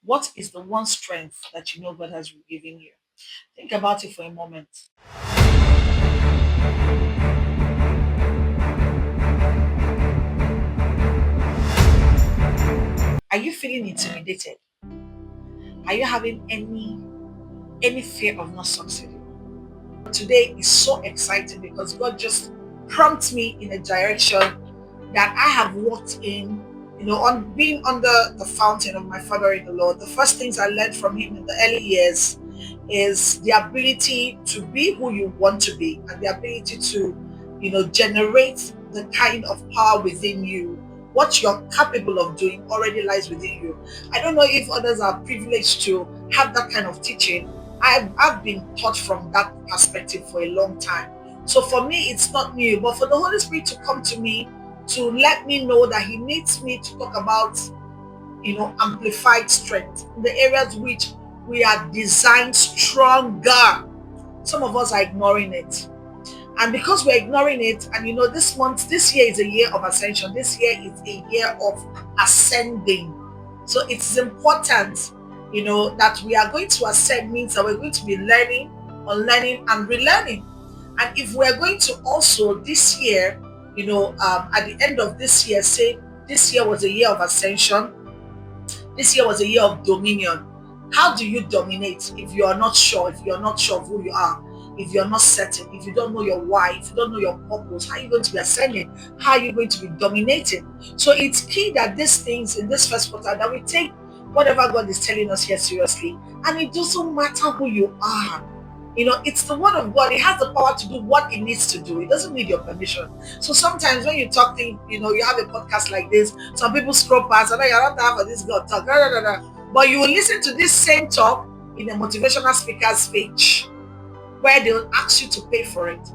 What is the one strength that you know God has given you? Think about it for a moment. Are you feeling intimidated? Are you having any fear of not succeeding? Today is so exciting because God just prompts me in a direction that I have walked in, on being under the fountain of my father in the Lord. The first things I learned from him in the early years is the ability to be who you want to be and the ability to, generate the kind of power within you. What you're capable of doing already lies within you. I don't know if others are privileged to have that kind of teaching. I've been taught from that perspective for a long time. So for me, it's not new, but for the Holy Spirit to come to me to let me know that He needs me to talk about, amplified strength in the areas which we are designed stronger. Some of us are ignoring it. And because we're ignoring it, and this year is a year of ascension, this year is a year of ascending. So it's important, that we are going to ascend means that we're going to be learning, unlearning, and relearning. And if we're going to also this year, at the end of this year, say this year was a year of ascension, this year was a year of dominion. How do you dominate if you are not sure, if you're not sure of who you are, if you're not certain, if you don't know your why, if you don't know your purpose? How are you going to be ascending? How are you going to be dominating? So it's key that these things in this first quarter that we take whatever God is telling us here seriously. And it doesn't matter who you are. It's the word of God. It has the power to do what it needs to do. It doesn't need your permission. So sometimes when you talk things, you have a podcast like this, some people scroll past, and you're not there for this God talk, but you will listen to this same talk in a motivational speaker's page where they'll ask you to pay for it.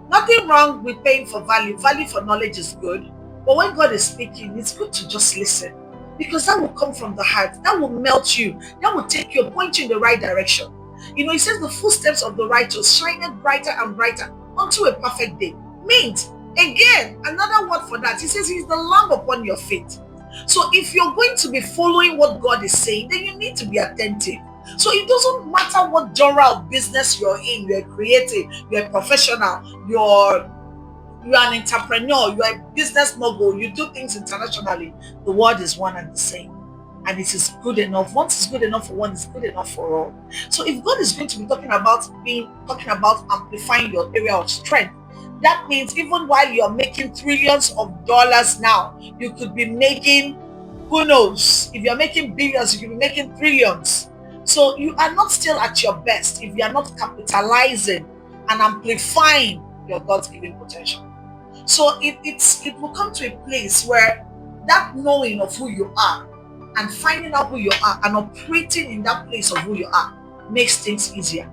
Nothing wrong with paying for value. Value for knowledge is good. But when God is speaking, it's good to just listen because that will come from the heart. That will melt you. That will take you, point you in the right direction. He says the footsteps of the righteous shineth brighter and brighter unto a perfect day. Means, again, another word for that. He says he's the lamp upon your feet. So if you're going to be following what God is saying, then you need to be attentive. So it doesn't matter what genre of business you're in, you're creative, you're a professional, you're an entrepreneur, you're a business mogul, you do things internationally. The word is one and the same. And it is good enough. Once it's good enough for one, it's good enough for all. So if God is going to be talking about amplifying your area of strength, that means even while you're making trillions of dollars now, you could be making, who knows, if you're making billions, you could be making trillions. So you are not still at your best if you are not capitalizing and amplifying your God's given potential. So it will come to a place where that knowing of who you are and finding out who you are and operating in that place of who you are makes things easier.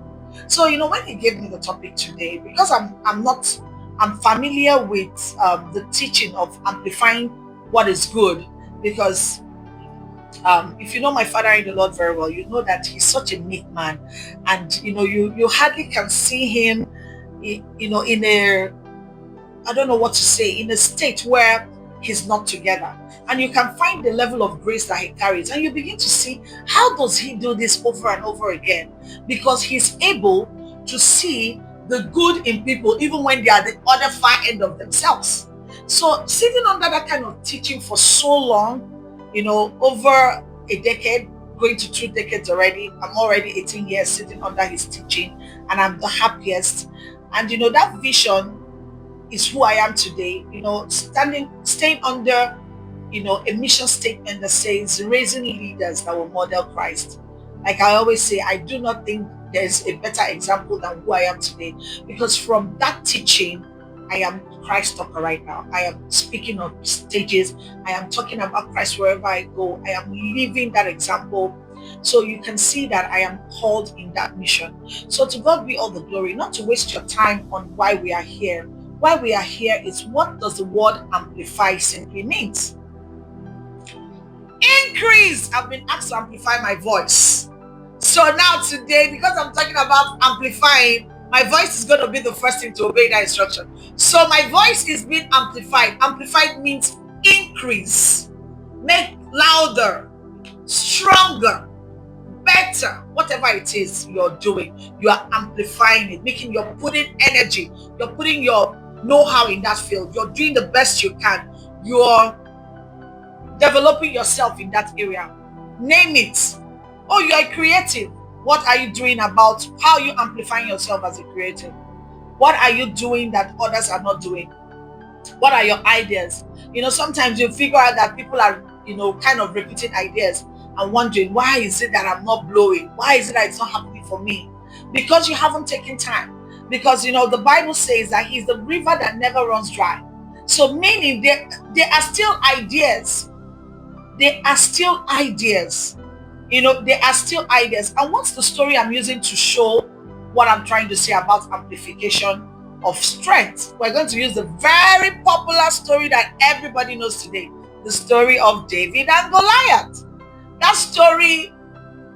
So when he gave me the topic today, because I'm familiar with the teaching of amplifying what is good, because if you know my father in the Lord very well, you know that he's such a meek man, and you hardly can see him, in a, I don't know what to say, in a state where he's not together. And you can find the level of grace that he carries. And you begin to see, how does he do this over and over again? Because he's able to see the good in people even when they are the other far end of themselves. So sitting under that kind of teaching for so long, over a decade, going to 2 decades already. I'm already 18 years sitting under his teaching, and I'm the happiest. And that vision is who I am today, staying under, a mission statement that says raising leaders that will model Christ. Like I always say, I do not think there's a better example than who I am today, because from that teaching, I am Christ talker right now. I am speaking on stages. I am talking about Christ wherever I go. I am living that example. So you can see that I am called in that mission. So to God be all the glory. Not to waste your time on why we are here. Why we are here is, what does the word amplify simply means? Increase. I've been asked to amplify my voice. So now today, because I'm talking about amplifying, my voice is going to be the first thing to obey that instruction. So my voice is being amplified. Amplified means increase, make louder. stronger, better, whatever it is you're doing, you are amplifying it, making, you're putting energy, you're putting your know-how in that field, you're doing the best you can, you're developing yourself in that area. Name it. Oh, you are creative. What are you doing about, how are you amplifying yourself as a creative? What are you doing that others are not doing? What are your ideas? Sometimes you figure out that people are, kind of repeating ideas and wondering, why is it that I'm not blowing? Why is it that it's not happening for me? Because you haven't taken time. Because, the Bible says that He's the river that never runs dry. So meaning there are still ideas. There are still ideas. There are still ideas. And what's the story I'm using to show what I'm trying to say about amplification of strength? We're going to use the very popular story that everybody knows today, the story of David and Goliath. That story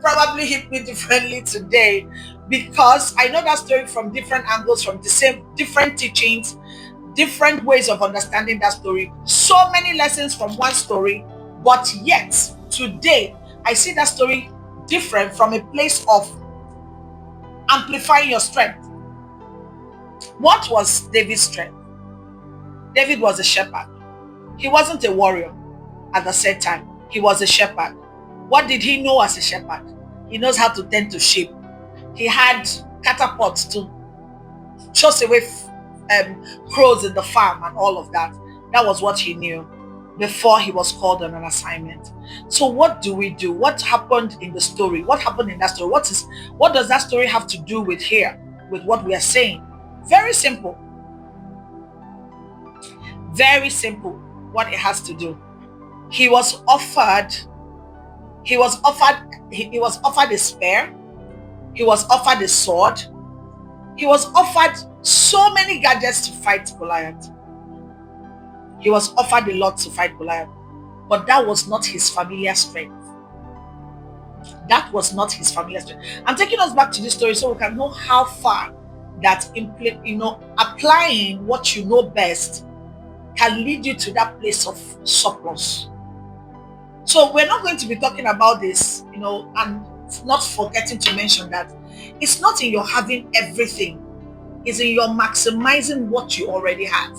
probably hit me differently today because I know that story from different angles, from the same different teachings, different ways of understanding that story. So many lessons from one story, but yet today I see that story different from a place of amplifying your strength. What was David's strength? David was a shepherd. He wasn't a warrior at the same time. He was a shepherd. What did he know as a shepherd? He knows how to tend to sheep. He had catapults to chase away crows in the farm and all of that. That was what he knew before he was called on an assignment. So what do we do? What happened in the story? What happened in that story? What does that story have to do with here, with what we are saying? Very simple. Very simple what it has to do. He was offered a spear. He was offered a sword. He was offered so many gadgets to fight Goliath. He was offered a lot to fight Goliath. But that was not his familiar strength. That was not his familiar strength. I'm taking us back to this story so we can know how far that applying what you know best can lead you to that place of surplus. So we're not going to be talking about this, and not forgetting to mention that it's not in your having everything, it's in your maximizing what you already have.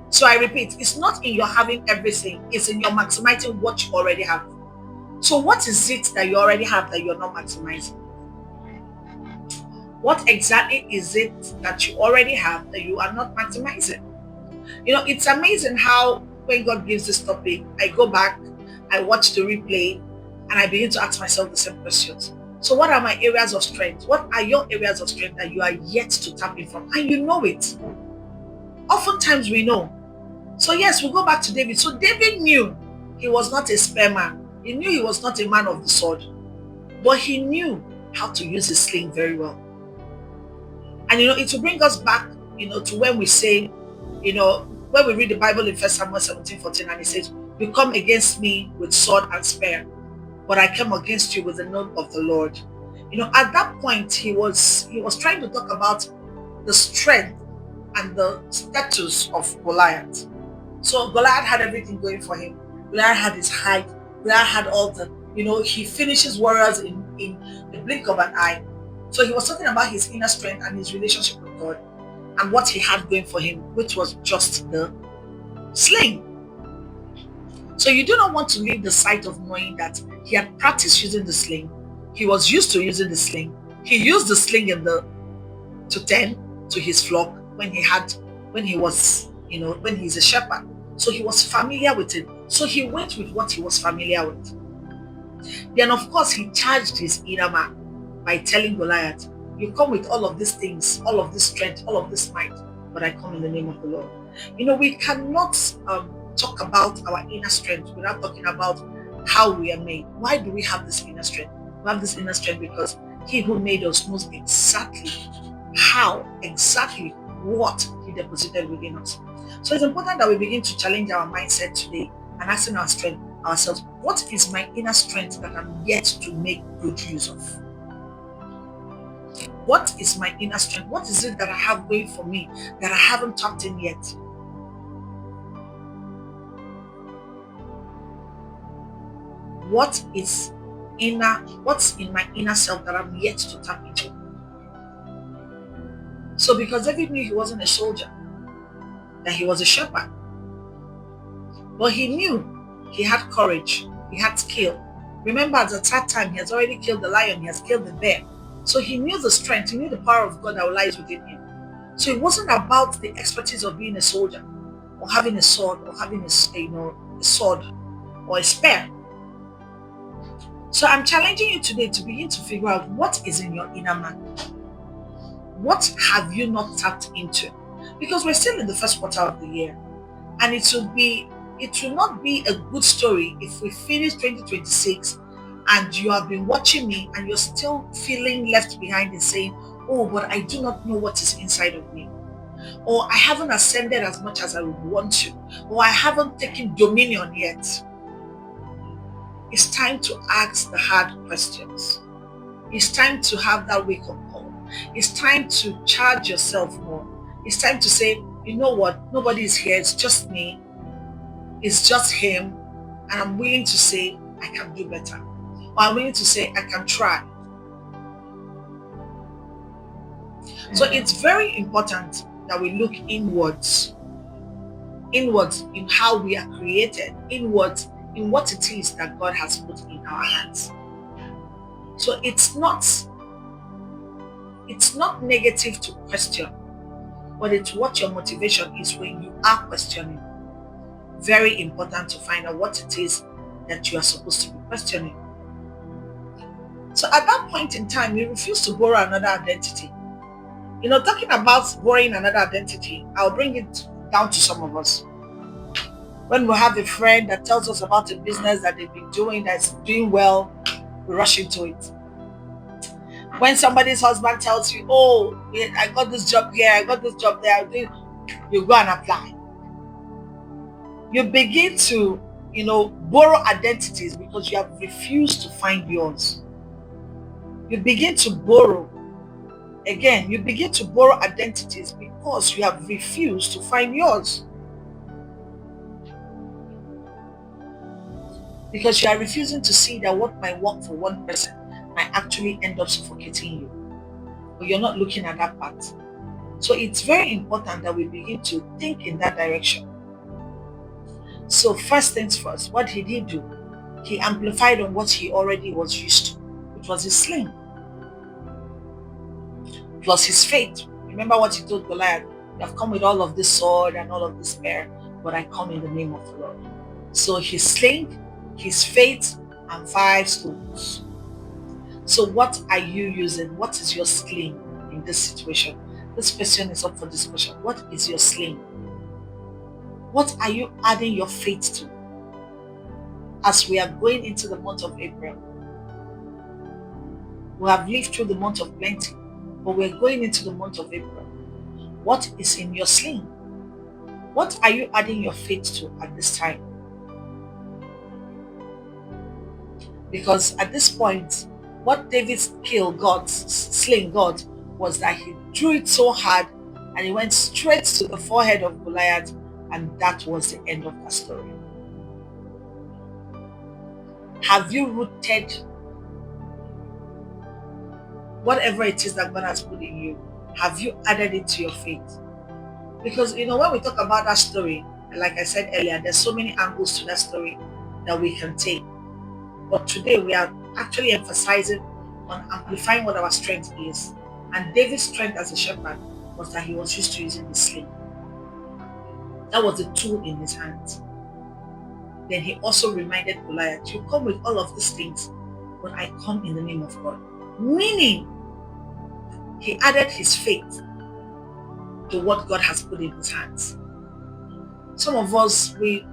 So I repeat, it's not in your having everything, it's in your maximizing what you already have. So what is it that you already have that you're not maximizing? What exactly is it that you already have that you are not maximizing? It's amazing how when God gives this topic, I go back, I watch the replay, and I begin to ask myself the same questions. So what are my areas of strength? What are your areas of strength that you are yet to tap in from? And you know it. Oftentimes we know. So yes, we go back to David. So David knew he was not a spearman. He knew he was not a man of the sword. But he knew how to use his sling very well. And it will bring us back, to when we say, when we read the Bible in 1 Samuel 17:14, and it says, "You come against me with sword and spear, but I came against you with the name of the Lord." At that point, he was trying to talk about the strength and the status of Goliath. So Goliath had everything going for him. Goliath had his height. Goliath had all the, he finishes warriors in the blink of an eye. So he was talking about his inner strength and his relationship with God and what he had going for him, which was just the sling. So you do not want to leave the sight of knowing that he had practiced using the sling. He was used to using the sling. He used the sling to tend to his flock when he's a shepherd. So he was familiar with it. So he went with what he was familiar with. Then of course he charged his inner man by telling Goliath, "You come with all of these things, all of this strength, all of this might, but I come in the name of the Lord." We cannot talk about our inner strength without talking about how we are made. Why do we have this inner strength? We have this inner strength because He who made us knows exactly what He deposited within us. So it's important that we begin to challenge our mindset today and asking ourselves, what is my inner strength that I'm yet to make good use of? What is my inner strength? What is it that I have going for me that I haven't tapped in yet? what's in my inner self that I'm yet to tap into. So because David knew he wasn't a soldier, that he was a shepherd, but he knew he had courage, he had skill. Remember, at the third time, he has already killed the lion, he has killed the bear. So he knew the strength, he knew the power of God that lies within him. So it wasn't about the expertise of being a soldier, or having a sword, or having a sword or a spear. So I'm challenging you today to begin to figure out what is in your inner man. What have you not tapped into? Because we're still in the first quarter of the year, and it will not be a good story if we finish 2026 and you have been watching me and you're still feeling left behind and saying, oh, but I do not know what is inside of me, or I haven't ascended as much as I would want to, or I haven't taken dominion yet. It's time to ask the hard questions. It's time to have that wake-up call. It's time to charge yourself more. It's time to say, you know what, nobody is here, it's just me, it's just him, and I'm willing to say I can do better. Or I'm willing to say I can try. So it's very important that we look inwards in how we are created, inwards in what it is that God has put in our hands. So it's not negative to question, but it's what your motivation is when you are questioning. Very important to find out what it is that you are supposed to be questioning. So at that point in time, you refuse to borrow another identity. Talking about borrowing another identity, I'll bring it down to some of us. When we have a friend that tells us about a business that they've been doing that's doing well, we rush into it. When somebody's husband tells you, oh, I got this job here, I got this job there, you go and apply. You begin to, borrow identities because you have refused to find yours. You begin to borrow. Again, you begin to borrow identities because you have refused to find yours. Because you are refusing to see that what might work for one person might actually end up suffocating you. But you're not looking at that part. So it's very important that we begin to think in that direction. So first things first, what did he do? He amplified on what he already was used to, which was his sling. It was his faith. Remember what he told Goliath? You have come with all of this sword and all of this spear, but I come in the name of the Lord. So his sling, his faith, and 5 stones. So what are you using? What is your sling in this situation? This question is up for discussion. What is your sling? What are you adding your faith to? As we are going into the month of April, we have lived through the month of plenty, but we're going into the month of April. What is in your sling? What are you adding your faith to at this time? Because at this point, what David's sling got, was that he drew it so hard and it went straight to the forehead of Goliath, and that was the end of that story. Have you rooted whatever it is that God has put in you? Have you added it to your faith? Because when we talk about that story, like I said earlier, there's so many angles to that story that we can take. But today we are actually emphasizing on amplifying what our strength is. And David's strength as a shepherd was that he was used to using the sling. That was the tool in his hands. Then he also reminded Goliath, you come with all of these things, but I come in the name of God. Meaning, he added his faith to what God has put in his hands. Some of us, we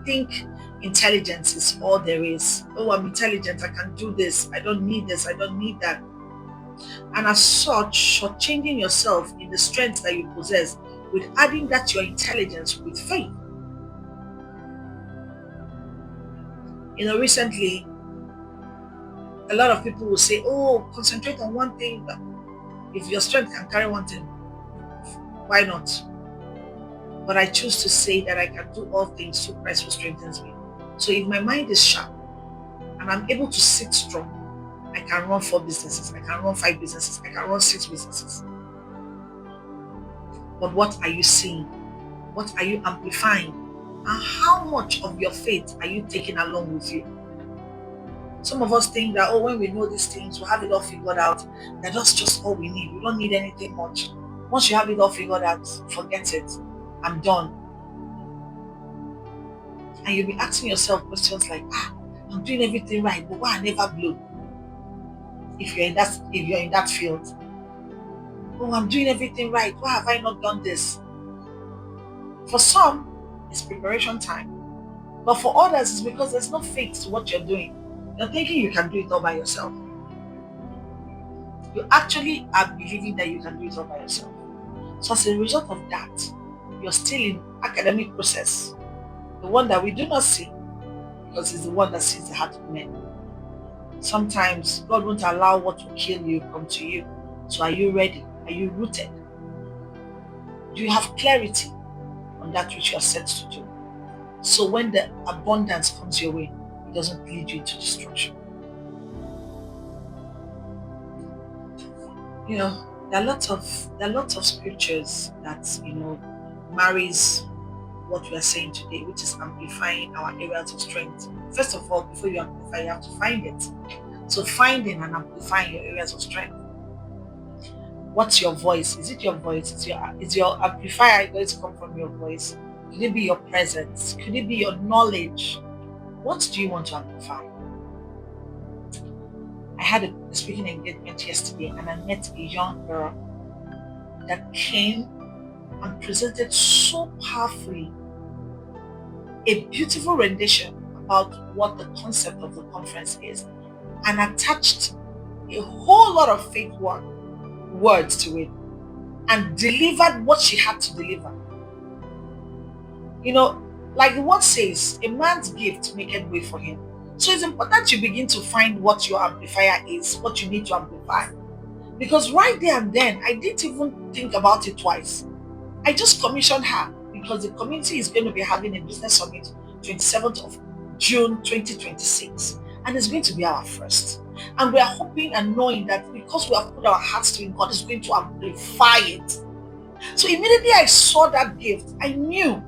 think intelligence is all there is. Oh, I'm intelligent, I can do this, I don't need this, I don't need that. And as such, shortchanging yourself in the strength that you possess with adding that to your intelligence with faith. Recently, a lot of people will say, oh, concentrate on one thing. If your strength can carry one thing, why not? But I choose to say that I can do all things through Christ who strengthens me. So if my mind is sharp, and I'm able to sit strong, I can run 4 businesses, I can run 5 businesses, I can run 6 businesses. But what are you seeing? What are you amplifying? And how much of your faith are you taking along with you? Some of us think that, oh, when we know these things, we'll have it all figured out. That that's just all we need. We don't need anything much. Once you have it all figured out, forget it. I'm done. And you'll be asking yourself questions like, I'm doing everything right, but why I never blow? If you're in that field. Oh, I'm doing everything right. Why have I not done this? For some, it's preparation time. But for others, it's because there's no faith to what you're doing. You're thinking you can do it all by yourself. You actually are believing that you can do it all by yourself. So as a result of that, you're still in academic process. The one that we do not see, because it's the one that sees the heart of men. Sometimes God won't allow what will kill you come to you. So are you ready? Are you rooted? Do you have clarity on that which you are set to do? So when the abundance comes your way, it doesn't lead you into destruction. You know, there are lots of scriptures that marries what we are saying today, which is amplifying our areas of strength. First of all, before you amplify, you have to find it. So finding and amplifying your areas of strength. What's your voice? Is it your voice? Is your amplifier going to come from your voice? Could it be your presence? Could it be your knowledge? What do you want to amplify? I had a speaking engagement yesterday, and I met a young girl that came and presented so powerfully a beautiful rendition about what the concept of the conference is, and attached a whole lot of faith words to it, and delivered what she had to deliver. Like the word says, a man's gift maketh way for him. So it's important you begin to find what your amplifier is, what you need to amplify. Because right there and then, I didn't even think about it twice. I just commissioned her because the community is going to be having a business summit 27th of June 2026. And it's going to be our first. And we are hoping and knowing that because we have put our hearts to it, God is going to amplify it. So immediately I saw that gift, I knew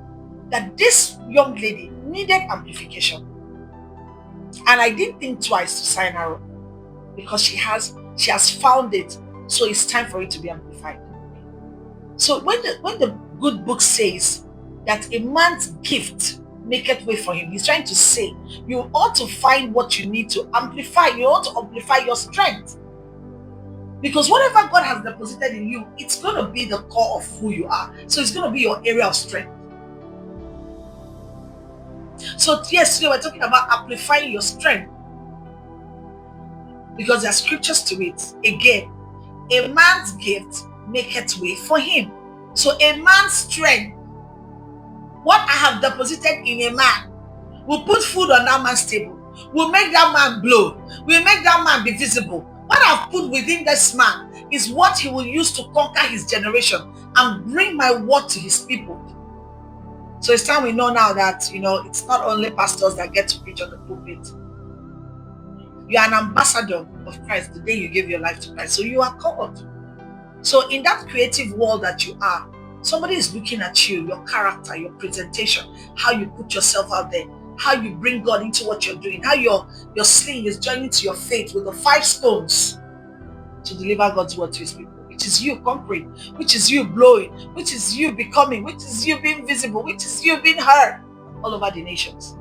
that this young lady needed amplification. And I didn't think twice to sign her up because she has found it. So it's time for it to be amplified. So when the good book says that a man's gift maketh way for him, he's trying to say you ought to find what you need to amplify. You ought to amplify your strength. Because whatever God has deposited in you, it's going to be the core of who you are. So it's going to be your area of strength. So yes, today we're talking about amplifying your strength. Because there are scriptures to it. Again, a man's gift maketh way for him. So a man's strength, what I have deposited in a man, will put food on that man's table, will make that man blow, will make that man be visible. What I've put within this man is what he will use to conquer his generation and bring my word to his people. So it's time we know now that, it's not only pastors that get to preach on the pulpit. You are an ambassador of Christ the day you give your life to Christ. So you are called. So in that creative world that you are, somebody is looking at you, your character, your presentation, how you put yourself out there, how you bring God into what you're doing, how your sling is joining to your faith with the 5 stones to deliver God's word to his people, which is you conquering, which is you blowing, which is you becoming, which is you being visible, which is you being heard all over the nations.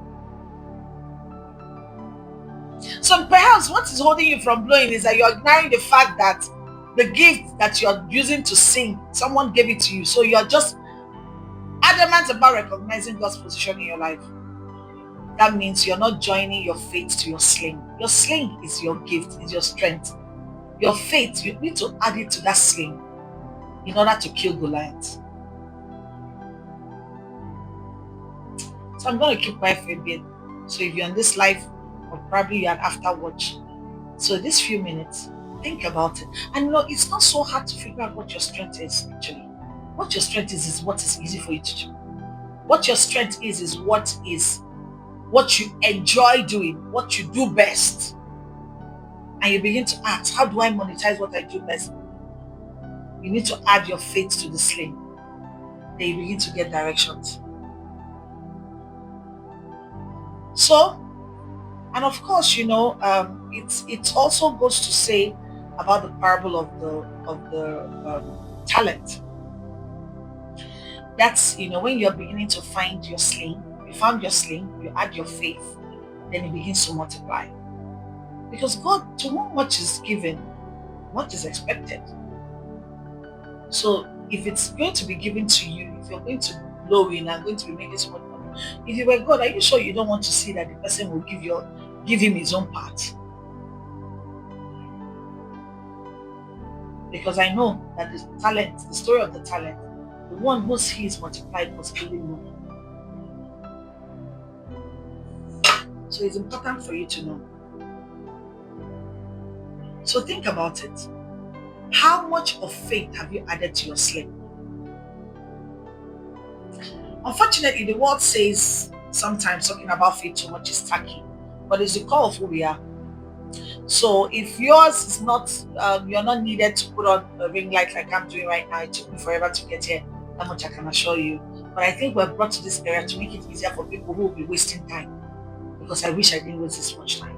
So perhaps what is holding you from blowing is that you're ignoring the fact that the gift that you're using to sing, someone gave it to you. So you're just adamant about recognizing God's position in your life. That means you're not joining your faith to your sling. Your sling is your gift, is your strength. Your faith, you need to add it to that sling in order to kill Goliath. So I'm going to keep quiet for a bit. So if you're on this live, or probably you're an after watch, so this few minutes, think about it. And it's not so hard to figure out what your strength is actually. What your strength is what is easy for you to do. What your strength is what what you enjoy doing, what you do best. And you begin to ask, how do I monetize what I do best? You need to add your faith to the sling. Then you begin to get directions. So, and of course, it also goes to say about the parable of the talent. That's when you're beginning to find your sling, you found your sling, you add your faith, then it begins to multiply. Because God, to whom much is given, much is expected. So if it's going to be given to you, if you're going to blow in and going to be making so much money, if you were God, are you sure you don't want to see that the person will give him his own part? Because I know that the story of the talent, the one who sees multiplied must really know. So it's important for you to know. So think about it. How much of faith have you added to your sling? Unfortunately, the world says sometimes talking about faith too much is tacky, but it's the core of who we are. So if yours is not, you're not needed to put on a ring light like I'm doing right now. It took me forever to get here. That much I can assure you. But I think we're brought to this area to make it easier for people who will be wasting time. Because I wish I didn't waste this much time.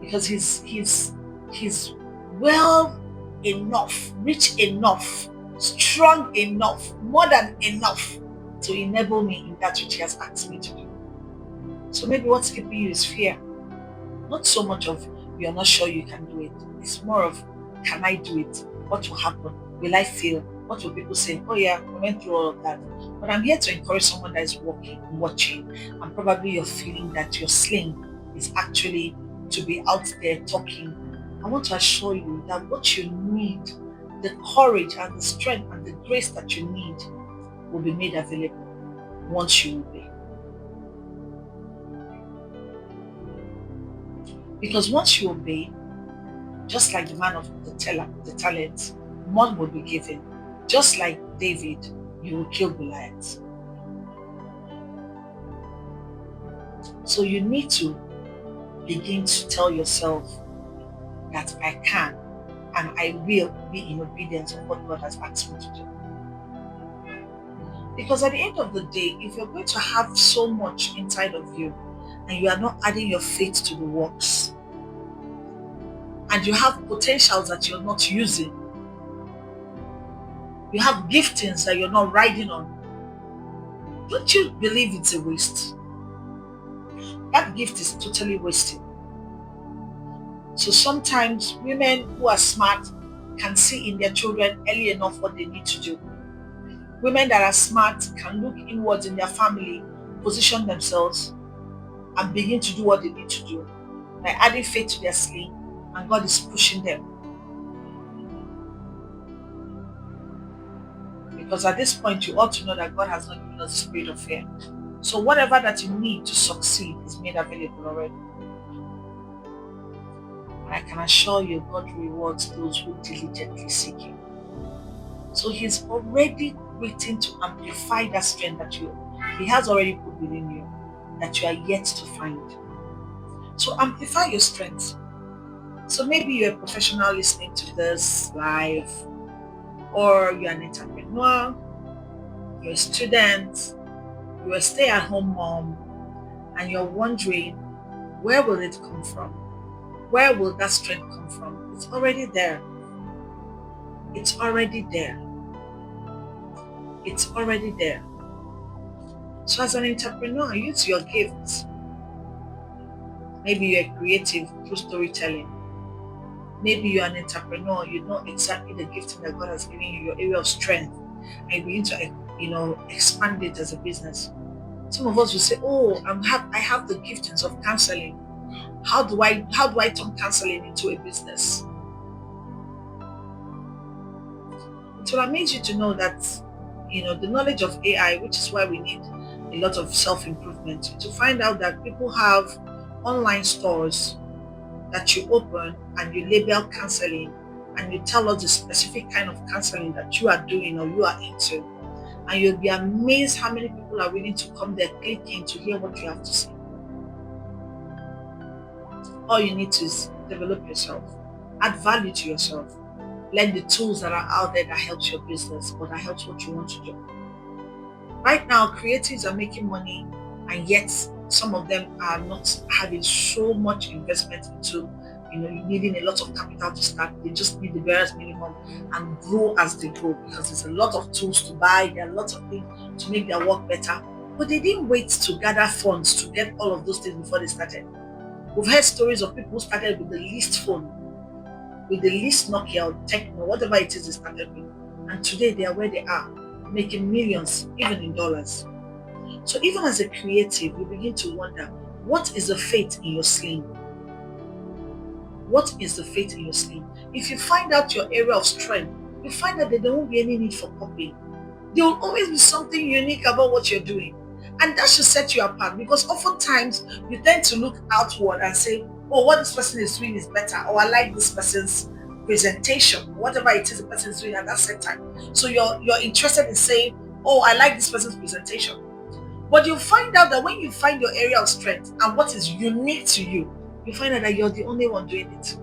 Because he's well enough, rich enough, strong enough, more than enough to enable me in that which he has asked me to do. So maybe what's keeping you is fear. Not so much of you're not sure you can do it. It's more of, can I do it? What will happen? Will I fail? What will people say? Oh yeah, we went through all of that. But I'm here to encourage someone that is watching, and probably you're feeling that your sling is actually to be out there talking. I want to assure you that what you need, the courage and the strength and the grace that you need, will be made available once you obey. Because once you obey, just like the man of the talent, more will be given. Just like David, you will kill Goliath. So you need to begin to tell yourself that I can and I will be in obedience of what God has asked me to do. Because at the end of the day, if you're going to have so much inside of you and you are not adding your faith to the works, and you have potentials that you're not using, you have giftings that you're not riding on, don't you believe it's a waste? That gift is totally wasted. So sometimes women who are smart can see in their children early enough what they need to do. Women that are smart can look inwards in their family, position themselves, and begin to do what they need to do by adding faith to their sling, and God is pushing them. Because at this point, you ought to know that God has not given us the spirit of fear. So whatever that you need to succeed is made available already. And I can assure you, God rewards those who diligently seek Him. So He's already waiting to amplify that strength that He has already put within you, that you are yet to find. So amplify your strength. So maybe you're a professional listening to this live, or you're an entrepreneur, you're a student, you're a stay-at-home mom, and you're wondering, where will it come from? Where will that strength come from? It's already there. It's already there. It's already there. So as an entrepreneur, use your gifts. Maybe you're creative through storytelling. Maybe you're an entrepreneur, you know exactly the gifting that God has given you, your area of strength, and you begin to expand it as a business. Some of us will say, oh, I have the giftings of counseling. How do I turn counseling into a business? It will amaze you to know that the knowledge of AI, which is why we need a lot of self-improvement, to find out that people have online stores that you open and you label counseling, and you tell us the specific kind of counseling that you are doing or you are into. And you'll be amazed how many people are willing to come there clicking to hear what you have to say. All you need to is develop yourself, add value to yourself, learn the tools that are out there that helps your business or that helps what you want to do. Right now, creatives are making money, and yet some of them are not having so much investment into, needing a lot of capital to start. They just need the barest minimum and grow as they grow, because there's a lot of tools to buy, there are lots of things to make their work better. But they didn't wait to gather funds to get all of those things before they started. We've heard stories of people who started with the least phone, with the least Nokia or Techno, whatever it is they started with. And today they are where they are, making millions, even in dollars. So even as a creative, you begin to wonder, what is the fate in your sling? What is the fate in your sling? If you find out your area of strength, you find that there won't be any need for copying. There will always be something unique about what you're doing. And that should set you apart, because oftentimes you tend to look outward and say, oh, what this person is doing is better, or I like this person's presentation, whatever it is the person is doing at that set time. So you're interested in saying, oh, I like this person's presentation. But you'll find out that when you find your area of strength and what is unique to you, you find out that you're the only one doing it.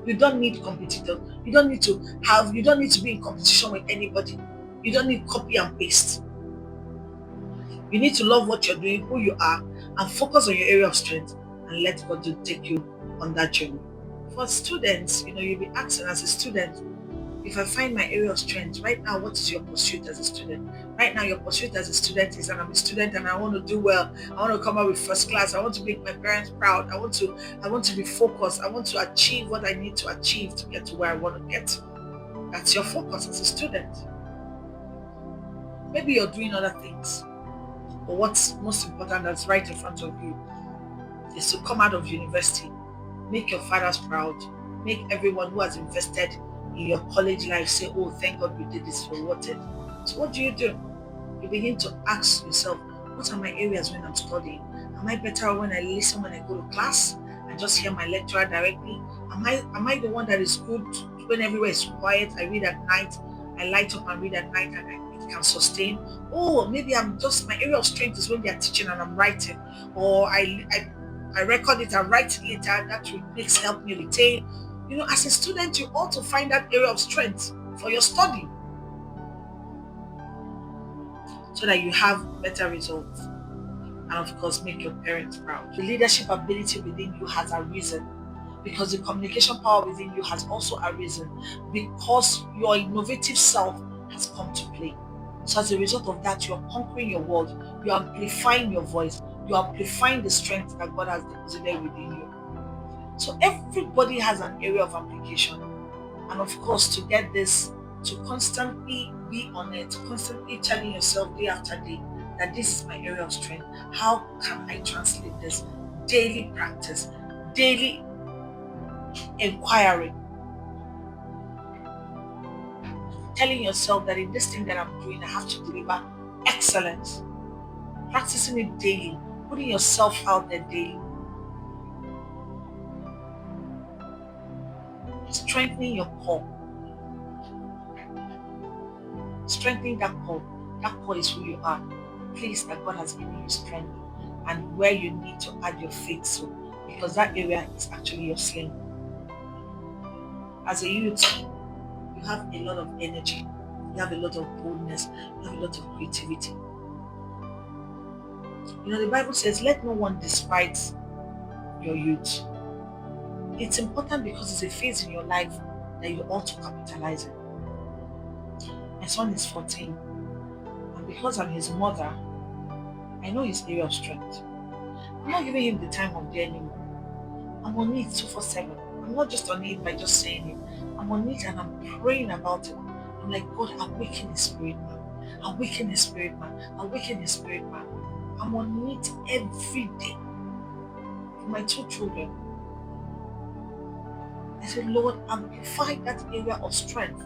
You don't need competitors. You don't need to be in competition with anybody. You don't need copy and paste. You need to love what you're doing, who you are, and focus on your area of strength and let God take you on that journey. For students, you'll be asking as a student, if I find my area of strength, right now, what is your pursuit as a student? Right now, your pursuit as a student is that I'm a student and I want to do well. I want to come out with first class. I want to make my parents proud. I want to be focused. I want to achieve what I need to achieve to get to where I want to get to. That's your focus as a student. Maybe you're doing other things, but what's most important that's right in front of you is to come out of university, make your fathers proud, make everyone who has invested in your college life say, oh, thank God we did this, for what it. So what do? You begin to ask yourself, what are my areas when I'm studying? Am I better when I listen when I go to class and just hear my lecturer directly? Am I the one that is good when everywhere is quiet? I read at night, I light up and read at night, and it can sustain. Oh, maybe my area of strength is when they are teaching and I'm writing, or I record it and write it later. That makes help me retain. As a student, you ought to find that area of strength for your study so that you have better results. And of course, make your parents proud. The leadership ability within you has arisen, because the communication power within you has also arisen, because your innovative self has come to play. So as a result of that, you are conquering your world, you are amplifying your voice, you are amplifying the strength that God has deposited within you. So everybody has an area of application. And of course, to get this, to constantly be on it, constantly telling yourself day after day that this is my area of strength. How can I translate this? Daily practice, daily inquiry. Telling yourself that in this thing that I'm doing, I have to deliver excellence. Practicing it daily, putting yourself out there daily. Strengthening your core. Strengthening that core. That core is who you are. The place that God has given you strength, and where you need to add your faith to, because that area is actually your sling. As a youth, you have a lot of energy, you have a lot of boldness, you have a lot of creativity. The Bible says, let no one despise your youth. It's important because it's a phase in your life that you ought to capitalize on. My son is 14, and because I'm his mother, I know his area of strength. I'm not giving him the time of day anymore. I'm on it 247. I'm not just on it by just saying it. I'm on it and I'm praying about it. I'm like, God, awaken his spirit man. Awaken his spirit man. Awaken his spirit man. I'm on it every day for my two children. I said, Lord, amplify that area of strength.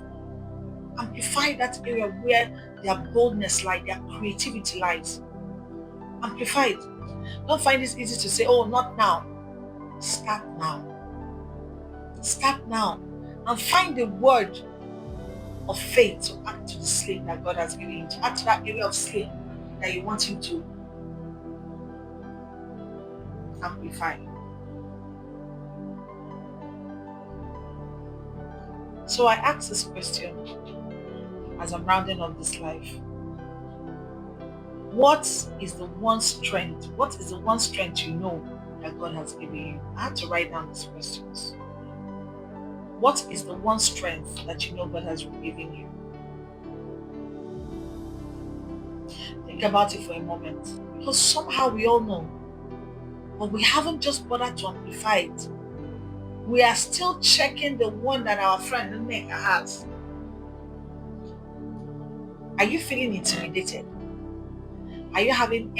Amplify that area where their boldness lies, their creativity lies. Amplify it. Don't find it easy to say, oh, not now. Start now. Start now. And find the word of faith to add to the sling that God has given you, to add to that area of sling that you want Him to amplify. So I ask this question as I'm rounding up this life. What is the one strength? What is the one strength you know that God has given you? I had to write down these questions. What is the one strength that you know God has given you? Think about it for a moment. Because somehow we all know, but we haven't just bothered to amplify it. We are still checking the one that our friend Nneka has. Are you feeling intimidated? Are you having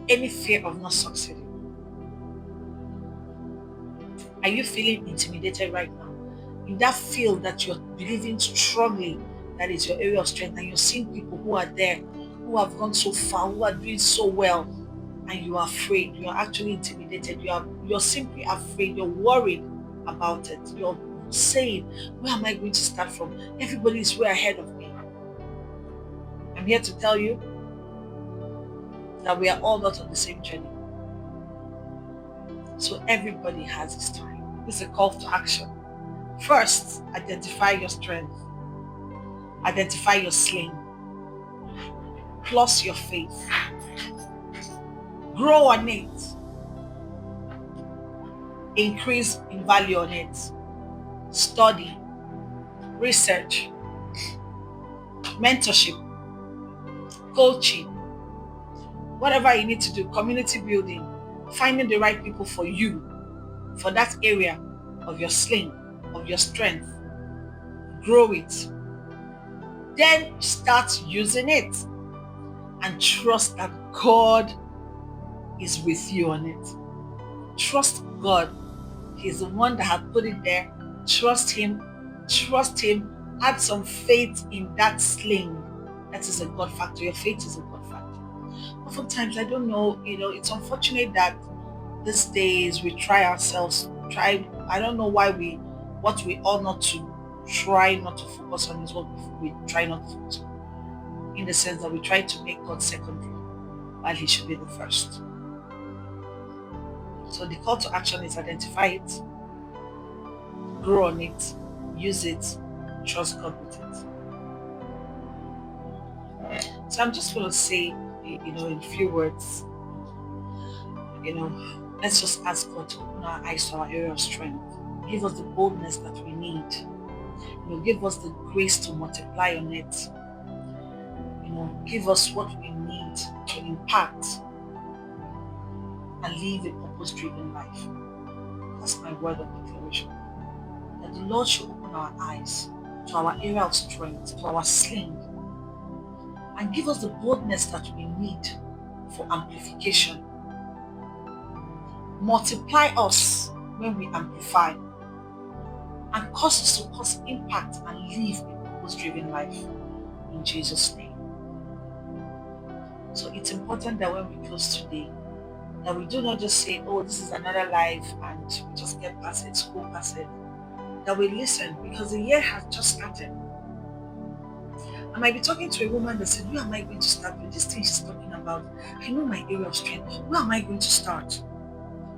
any fear of not succeeding? Are you feeling intimidated right now? In that field that you're believing strongly that is your area of strength, and you're seeing people who are there, who have gone so far, who are doing so well, and you are afraid, you're actually intimidated, you're simply afraid, you're worried about it. You're saying, where am I going to start from? Everybody is way ahead of me. I'm here to tell you that we are all not on the same journey. So everybody has his time. This is a call to action. First, identify your strength. Identify your sling. Plus your faith. Grow on it. Increase in value on it. Study. Research. Mentorship. Coaching. Whatever you need to do. Community building. Finding the right people for you. For that area of your sling. Of your strength. Grow it. Then start using it. And trust that God is with you on it. Trust God. He's the one that had put it there. Trust Him. Trust Him. Add some faith in that sling. That is a God factor. Your faith is a God factor. Oftentimes, I don't know, it's unfortunate that these days we try ourselves. I don't know why what we ought not to try not to focus on is what we try not to focus on. In the sense that we try to make God secondary while He should be the first. So the call to action is identify it, grow on it, use it, trust God with it. So I'm just going to say, in a few words, let's just ask God to open our eyes to our area of strength. Give us the boldness that we need. Give us the grace to multiply on it. Give us what we need to impact and live a purpose-driven life. That's my word of declaration. That the Lord should open our eyes to our area of strength, to our sling, and give us the boldness that we need for amplification. Multiply us when we amplify, and cause us to cause impact and live a purpose-driven life. In Jesus' name. So it's important that when we close today, that we do not just say, oh, this is another life, and we just get past it, go past it. That we listen, because the year has just started. I might be talking to a woman that said, where am I going to start with this thing she's talking about? I know my area of strength. Where am I going to start?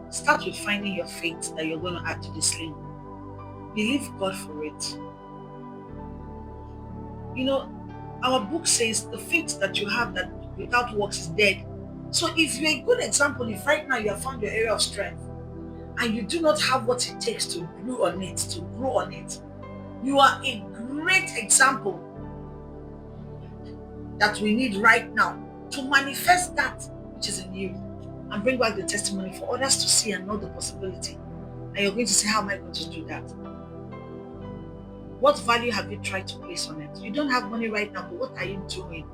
Start with finding your faith that you're going to add to this sling. Believe God for it. Our book says the faith that you have that without works is dead. So if you're a good example, if right now you have found your area of strength and you do not have what it takes to grow on it, you are a great example that we need right now to manifest that which is in you and bring back the testimony for others to see and know the possibility. And you're going to say, how am I going to do that? What value have you tried to place on it? You don't have money right now, but what are you doing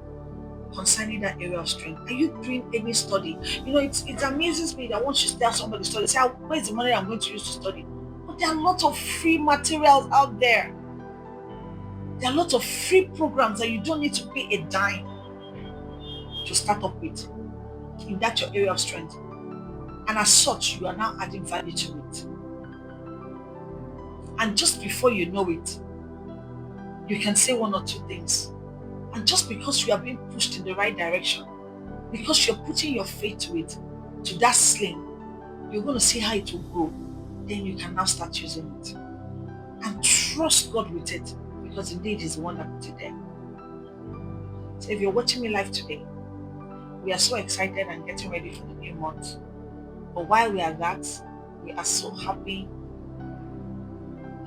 concerning that area of strength? Are you doing any study? It amazes me that once you tell somebody to study, say, where's the money I'm going to use to study? But there are a lot of free materials out there. There are a lot of free programs that you don't need to pay a dime to start up with in that your area of strength. And as such, you are now adding value to it. And just before you know it, You can say one or two things. And just because you are being pushed in the right direction, because you're putting your faith to it, to that sling, you're going to see how it will grow. Then you can now start using it. And trust God with it, because indeed He's the one that put it there. So if you're watching me live today, we are so excited and getting ready for the new month. But while we are that, we are so happy.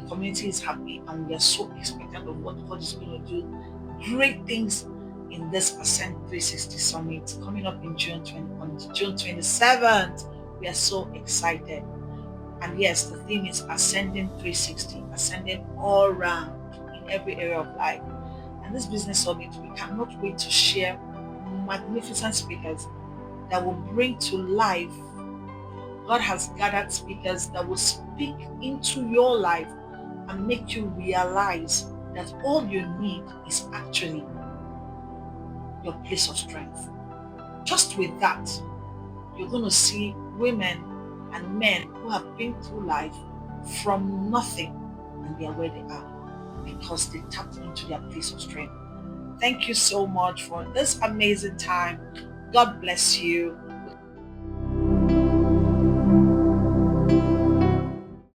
The community is happy, and we are so expectant of what God is going to do. Great things in this Ascend 360 Summit coming up in on June 27th. We are so excited. And yes, the theme is Ascending 360, ascending all round in every area of life. And this business summit, we cannot wait to share magnificent speakers that will bring to life. God has gathered speakers that will speak into your life and make you realize that all you need is actually your place of strength. Just with that, you're going to see women and men who have been through life from nothing, and they are where they are because they tapped into their place of strength. Thank you so much for this amazing time. God bless you.